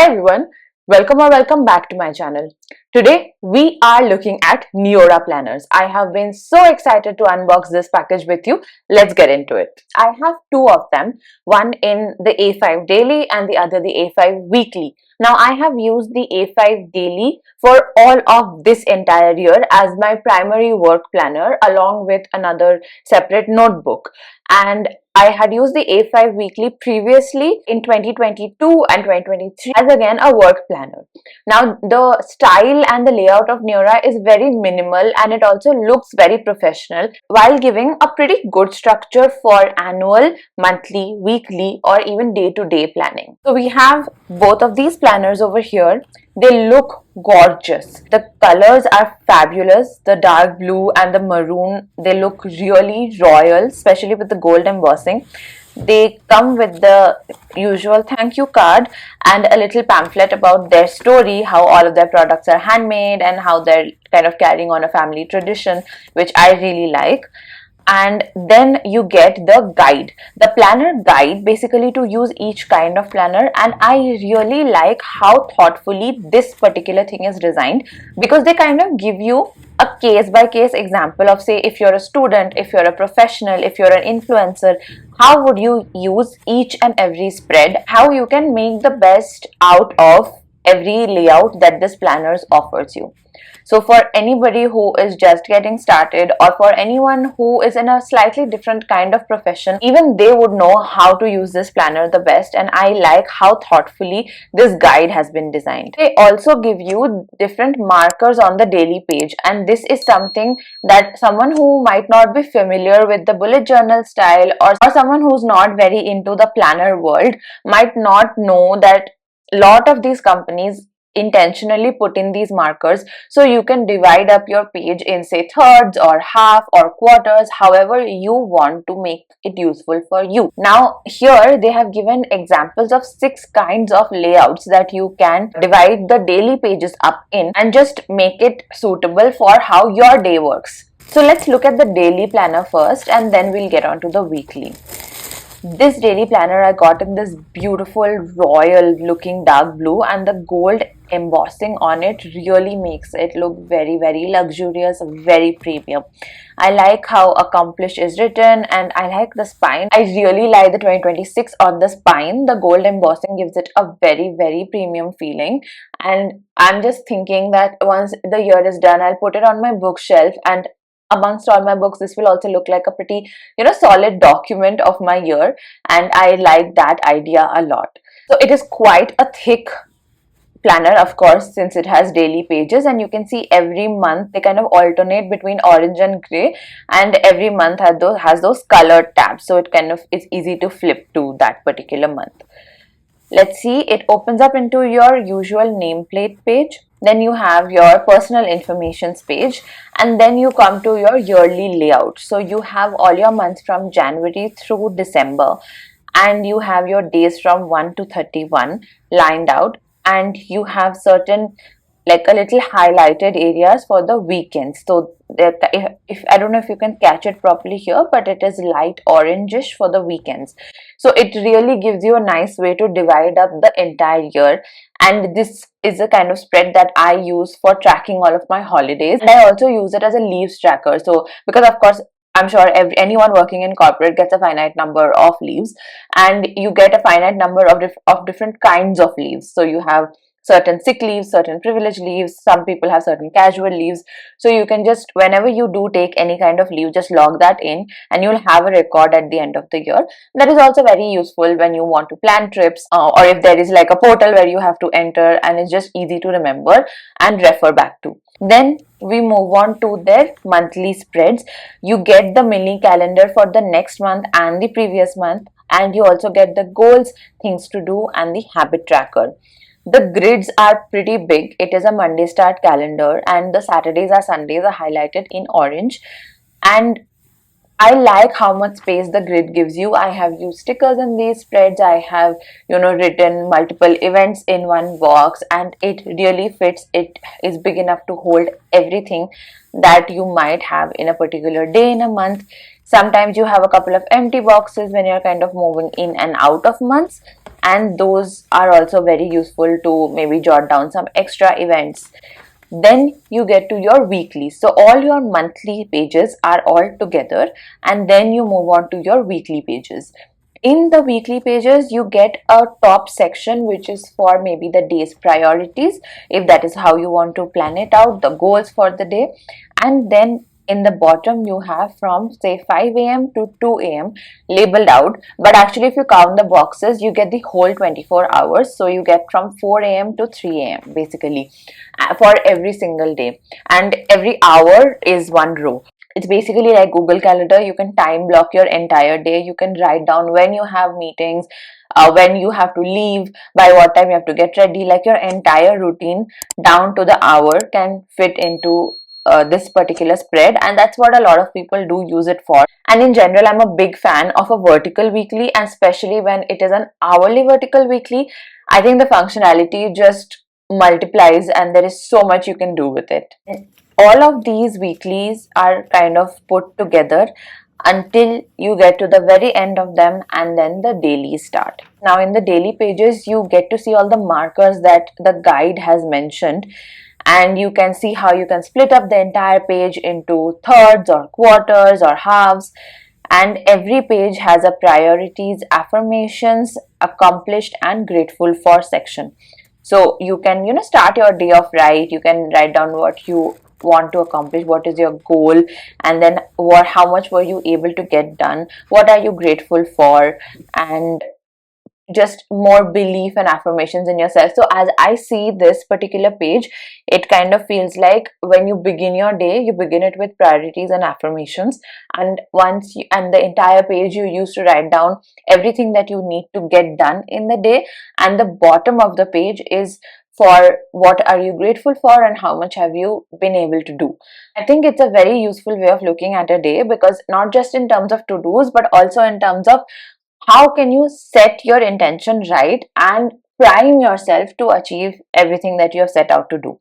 Hi everyone, welcome back to my channel. Today we are looking at Neorah planners. I have been so excited to unbox this package with you. Let's get into it. I have two of them, one in the A5 Daily and the other the A5 Weekly. Now I have used the A5 Daily for all of this entire year as my primary work planner along with another separate notebook, and I had used the A5 Weekly previously in 2022 and 2023 as again a work planner. Now the style and the layout of Neorah is very minimal and it also looks very professional while giving a pretty good structure for annual, monthly, weekly or even day-to-day planning. So we have both of these planners over here. They look gorgeous. The colors are fabulous. The dark blue and the maroon, they look really royal, especially with the gold embossing. They come with the usual thank you card and a little pamphlet about their story, how all of their products are handmade and how they're kind of carrying on a family tradition, which I really like. And then you get the guide, the planner guide, basically to use each kind of planner. And I really like how thoughtfully this particular thing is designed, because they kind of give you a case by case example of, say, if you're a student, if you're a professional, if you're an influencer, how would you use each and every spread, how you can make the best out of every layout that this planners offers you. So for anybody who is just getting started, or for anyone who is in a slightly different kind of profession, even they would know how to use this planner the best. And I like how thoughtfully this guide has been designed. They also give you different markers on the daily page, and this is something that someone who might not be familiar with the bullet journal style, or someone who's not very into the planner world might not know that a lot of these companies intentionally put in these markers so you can divide up your page in, say, thirds or half or quarters, however you want to make it useful for you. Now here they have given examples of 6 kinds of layouts that you can divide the daily pages up in and just make it suitable for how your day works. So let's look at the daily planner first and then we'll get on to the weekly. This daily planner I got in this beautiful royal looking dark blue, and the gold embossing on it really makes it look very luxurious, very premium. I like how Accomplish is written, and I like the spine. I really like the 2026 on the spine. The gold embossing gives it a very premium feeling, and I'm just thinking that once the year is done, I'll put it on my bookshelf, and amongst all my books this will also look like a pretty solid document of my year, and I like that idea a lot. So it is quite a thick planner, of course, since it has daily pages, and you can see every month they kind of alternate between orange and gray, and every month has those colored tabs, so it's easy to flip to that particular month. Let's see, it opens up into your usual nameplate page. Then you have your personal information page, and then you come to your yearly layout. So you have all your months from January through December, and you have your days from 1 to 31 lined out, and you have certain, like, a little highlighted areas for the weekends. So if I don't know if you can catch it properly here, but it is light orangish for the weekends. So it really gives you a nice way to divide up the entire year, and this is a kind of spread that I use for tracking all of my holidays, and I also use it as a leaves tracker. So because of course I'm sure anyone working in corporate gets a finite number of leaves, and you get a finite number of different kinds of leaves. So you have certain sick leaves, certain privilege leaves, some people have certain casual leaves. So you can just, whenever you do take any kind of leave, just log that in and you'll have a record at the end of the year. That is also very useful when you want to plan trips, or if there is like a portal where you have to enter, and it's just easy to remember and refer back to. Then we move on to their monthly spreads. You get the mini calendar for the next month and the previous month, and you also get the goals, things to do, and the habit tracker. The grids are pretty big. It is a Monday start calendar, and the Saturdays or Sundays are highlighted in orange. And I like how much space the grid gives you. I have used stickers in these spreads. I have, written multiple events in one box, and it really fits. It is big enough to hold everything that you might have in a particular day in a month. Sometimes you have a couple of empty boxes when you're kind of moving in and out of months, and those are also very useful to maybe jot down some extra events. Then you get to your weekly, so all your monthly pages are all together, and then you move on to your weekly pages. In the weekly pages you get a top section which is for maybe the day's priorities, if that is how you want to plan it out, the goals for the day. And then in the bottom you have from say 5 a.m. to 2 a.m. labeled out, but actually if you count the boxes you get the whole 24 hours, so you get from 4 a.m. to 3 a.m. basically, for every single day, and every hour is one row. It's basically like Google Calendar. You can time block your entire day. You can write down when you have meetings, when you have to leave, by what time you have to get ready. Like your entire routine down to the hour can fit into this particular spread, and that's what a lot of people do use it for. And in general, I'm a big fan of a vertical weekly, and especially when it is an hourly vertical weekly. I think the functionality just multiplies, and there is so much you can do with it. All of these weeklies are kind of put together until you get to the very end of them, and then the dailies start. Now in the daily pages you get to see all the markers that the guide has mentioned, and you can see how you can split up the entire page into thirds or quarters or halves, and every page has a priorities, affirmations, accomplished and grateful for section. So you can start your day off right. You can write down what you want to accomplish, what is your goal, and then how much were you able to get done, what are you grateful for, and just more belief and affirmations in yourself. So as I see this particular page, it kind of feels like when you begin your day, you begin it with priorities and affirmations, and and the entire page you use to write down everything that you need to get done in the day, and the bottom of the page is for what are you grateful for and how much have you been able to do. I think it's a very useful way of looking at a day, because not just in terms of to-dos but also in terms of how can you set your intention right and prime yourself to achieve everything that you have set out to do.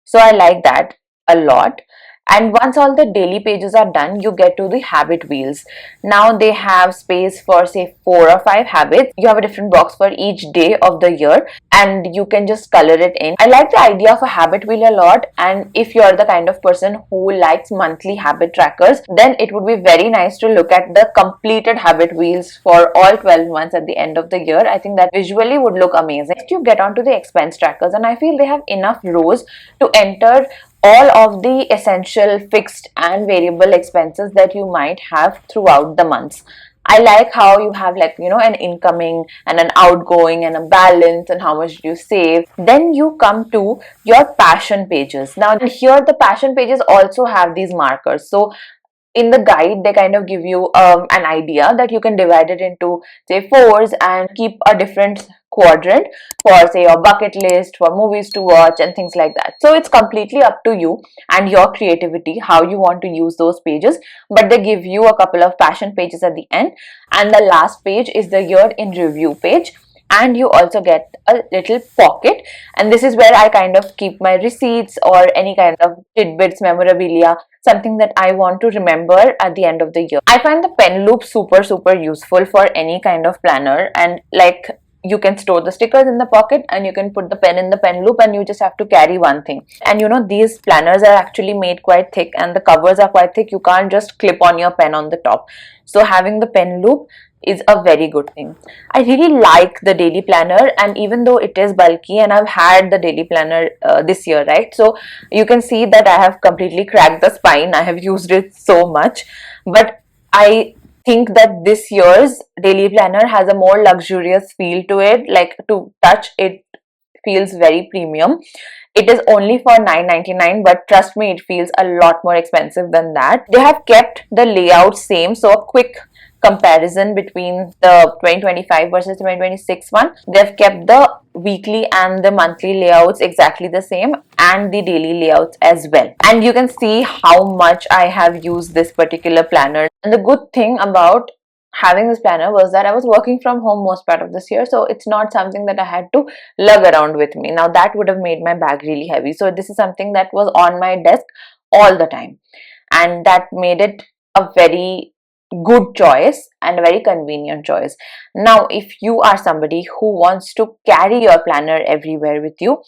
So I like that a lot. And once all the daily pages are done, you get to the habit wheels. Now they have space for say 4 or 5 habits. You have a different box for each day of the year, and you can just color it in. I like the idea of a habit wheel a lot, and if you're the kind of person who likes monthly habit trackers, then it would be very nice to look at the completed habit wheels for all 12 months at the end of the year. I think that visually would look amazing. Next you get onto the expense trackers, and I feel they have enough rows to enter all of the essential fixed and variable expenses that you might have throughout the months. I like how you have an incoming and an outgoing and a balance and how much you save. Then you come to your passion pages. Now here the passion pages also have these markers. So in the guide they kind of give you an idea that you can divide it into say fours and keep a different quadrant for say your bucket list, for movies to watch and things like that. So it's completely up to you and your creativity how you want to use those pages, but they give you a couple of passion pages at the end, and the last page is the year in review page. And you also get a little pocket, and this is where I kind of keep my receipts or any kind of tidbits, memorabilia, something that I want to remember at the end of the year. I find the pen loop super useful for any kind of planner, and you can store the stickers in the pocket and you can put the pen in the pen loop, and you just have to carry one thing. And these planners are actually made quite thick and the covers are quite thick. You can't just clip on your pen on the top. So having the pen loop is a very good thing. I really like the daily planner, and even though it is bulky, and I've had the daily planner this year, right? So you can see that I have completely cracked the spine. I have used it so much, but I think that this year's daily planner has a more luxurious feel to it. Like to touch it feels very premium. It is only for $9.99, but trust me, it feels a lot more expensive than that. They have kept the layout same, so a quick comparison between the 2025 versus 2026 one. They've kept the weekly and the monthly layouts exactly the same, and the daily layouts as well. And you can see how much I have used this particular planner. And the good thing about having this planner was that I was working from home most part of this year, so it's not something that I had to lug around with me. Now that would have made my bag really heavy, so this is something that was on my desk all the time, and that made it a very good choice and a very convenient choice. Now if you are somebody who wants to carry your planner everywhere with you,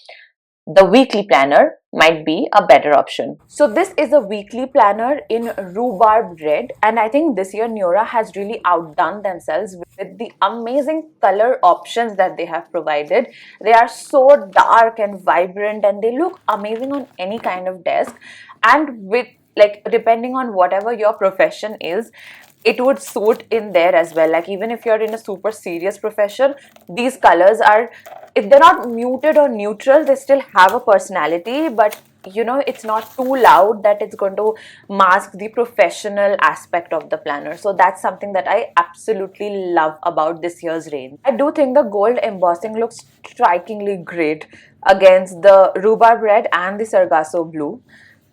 the weekly planner might be a better option. So this is a weekly planner in rhubarb red, and I think this year Neorah has really outdone themselves with the amazing color options that they have provided. They are so dark and vibrant, and they look amazing on any kind of desk, and with, like, depending on whatever your profession is, it would suit in there as well. Like, even if you're in a super serious profession, these colors are, if they're not muted or neutral, they still have a personality, but you know, it's not too loud that it's going to mask the professional aspect of the planner. So that's something that I absolutely love about this year's range. I do think the gold embossing looks strikingly great against the rhubarb red and the sargasso blue,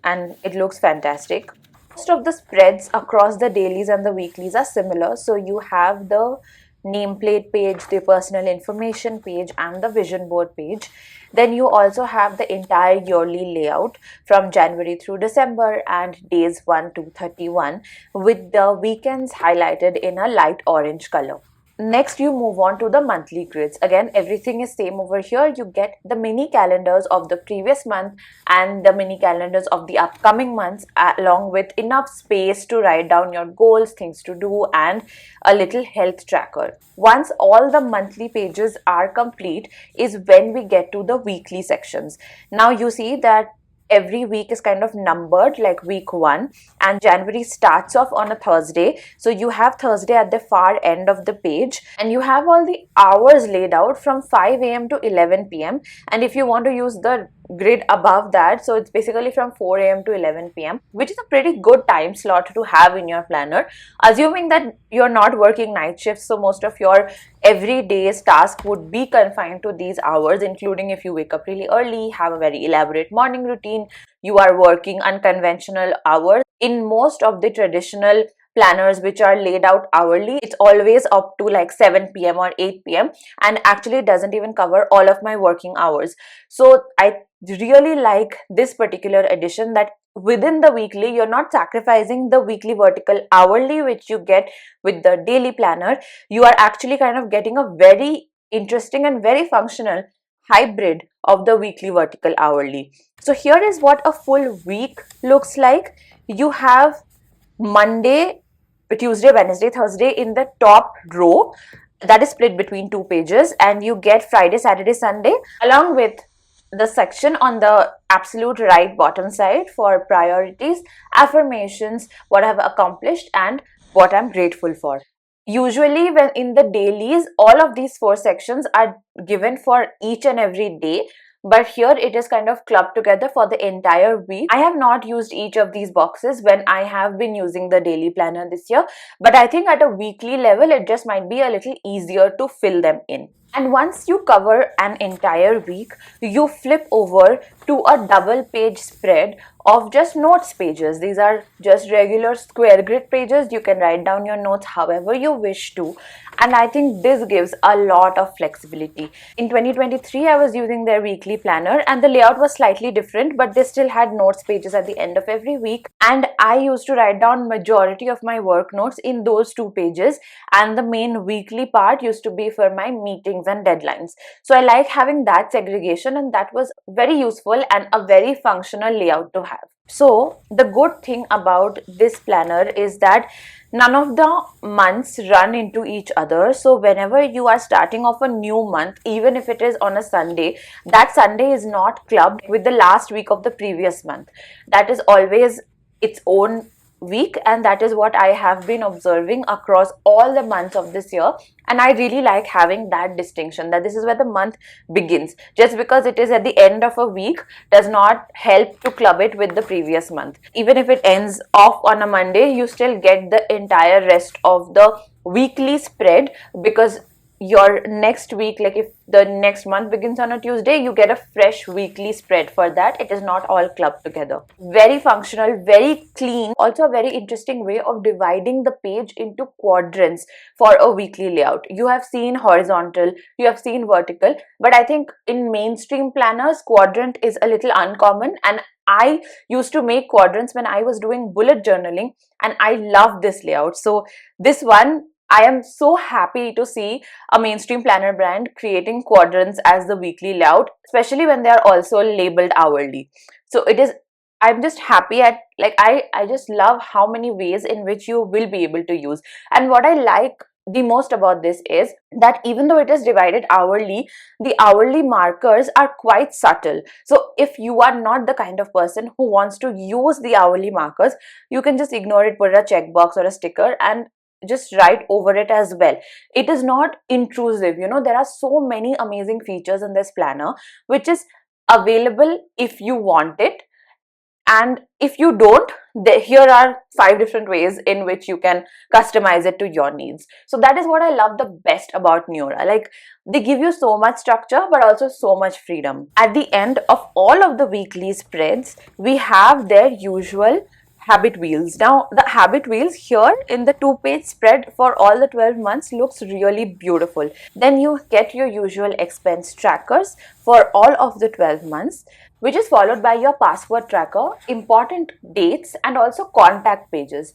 and it looks fantastic. Most of the spreads across the dailies and the weeklies are similar. So you have the nameplate page, the personal information page, and the vision board page. Then you also have the entire yearly layout from January through December and days 1 to 31, with the weekends highlighted in a light orange color. Next, you move on to the monthly grids. Again, everything is same over here. You get the mini calendars of the previous month and the mini calendars of the upcoming months, along with enough space to write down your goals, things to do, and a little health tracker. Once all the monthly pages are complete is when we get to the weekly sections. Now you see that every week is kind of numbered, like week 1, and January starts off on a Thursday, so you have Thursday at the far end of the page, and you have all the hours laid out from 5 a.m. to 11 p.m. and if you want to use the grid above that, so it's basically from 4 a.m. to 11 p.m., which is a pretty good time slot to have in your planner, assuming that you're not working night shifts. So most of your everyday's task would be confined to these hours, including if you wake up really early, have a very elaborate morning routine, you are working unconventional hours. In most of the traditional planners which are laid out hourly, it's always up to like 7 p.m. or 8 p.m. and actually doesn't even cover all of my working hours. So I really like this particular edition, that within the weekly you're not sacrificing the weekly vertical hourly which you get with the daily planner. You are actually kind of getting a very interesting and very functional hybrid of the weekly vertical hourly. So here is what a full week looks like. You have Monday, Tuesday, Wednesday, Thursday in the top row, that is split between 2 pages, and you get Friday, Saturday, Sunday along with the section on the absolute right bottom side for priorities, affirmations, what I've accomplished, and what I'm grateful for. Usually when in the dailies, all of these 4 sections are given for each and every day, but here it is kind of clubbed together for the entire week. I have not used each of these boxes when I have been using the daily planner this year, but I think at a weekly level it just might be a little easier to fill them in. And once you cover an entire week, you flip over to a double page spread of just notes pages. These are just regular square grid pages. You can write down your notes however you wish to, and I think this gives a lot of flexibility. In 2023 I was using their weekly planner and the layout was slightly different, but they still had notes pages at the end of every week, and I used to write down majority of my work notes in those 2 pages, and the main weekly part used to be for my meetings and deadlines. So I like having that segregation, and that was very useful and a very functional layout to have. So the good thing about this planner is that none of the months run into each other. So whenever you are starting off a new month, even if it is on a Sunday, that Sunday is not clubbed with the last week of the previous month. That is always its own week, and that is what I have been observing across all the months of this year. And I really like having that distinction, that this is where the month begins. Just because it is at the end of a week does not help to club it with the previous month. Even if it ends off on a Monday, you still get the entire rest of the weekly spread, because your next week, like if the next month begins on a Tuesday, you get a fresh weekly spread for that. It is not all clubbed together. Very functional, very clean. Also a very interesting way of dividing the page into quadrants for a weekly layout. You have seen horizontal, you have seen vertical, but I think in mainstream planners, quadrant is a little uncommon, and I used to make quadrants when I was doing bullet journaling, and I love this layout. So this one, I am so happy to see a mainstream planner brand creating quadrants as the weekly layout, especially when they are also labeled hourly. So it is, I'm just happy at, like, I just love how many ways in which you will be able to use. And what I like the most about this is that even though it is divided hourly, the hourly markers are quite subtle. So if you are not the kind of person who wants to use the hourly markers, you can just ignore it, put a checkbox or a sticker, and just write over it as well. It is not intrusive. You know, there are so many amazing features in this planner which is available if you want it, and if you don't, here are 5 different ways in which you can customize it to your needs. So that is what I love the best about Neorah. Like, they give you so much structure but also so much freedom. At the end of all of the weekly spreads, we have their usual habit wheels. Now the habit wheels here in the 2-page spread for all the 12 months looks really beautiful. Then you get your usual expense trackers for all of the 12 months, which is followed by your password tracker, important dates, and also contact pages.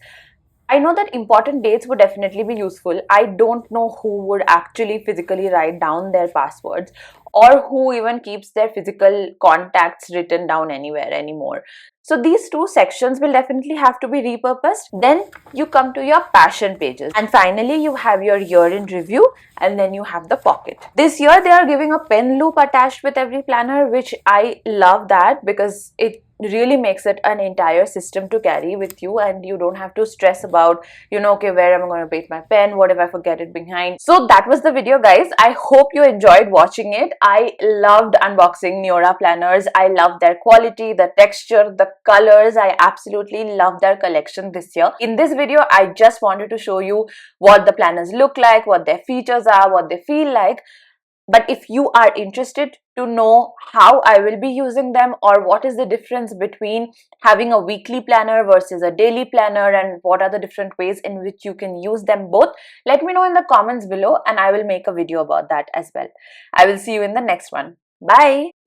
I know that important dates would definitely be useful. I don't know who would actually physically write down their passwords, or who even keeps their physical contacts written down anywhere anymore. So these 2 sections will definitely have to be repurposed. Then you come to your passion pages. And finally, you have your year in review, and then you have the pocket. This year, they are giving a pen loop attached with every planner, which I love that, because it really makes it an entire system to carry with you, and you don't have to stress about, you know, okay, where am I going to place my pen? What if I forget it behind? So that was the video, guys. I hope you enjoyed watching it. I loved unboxing Neorah planners. I love their quality, the texture, the colors. I absolutely love their collection this year. In this video, I just wanted to show you what the planners look like, what their features are, what they feel like. But if you are interested to know how I will be using them, or what is the difference between having a weekly planner versus a daily planner, and what are the different ways in which you can use them both, let me know in the comments below, and I will make a video about that as well. I will see you in the next one. Bye!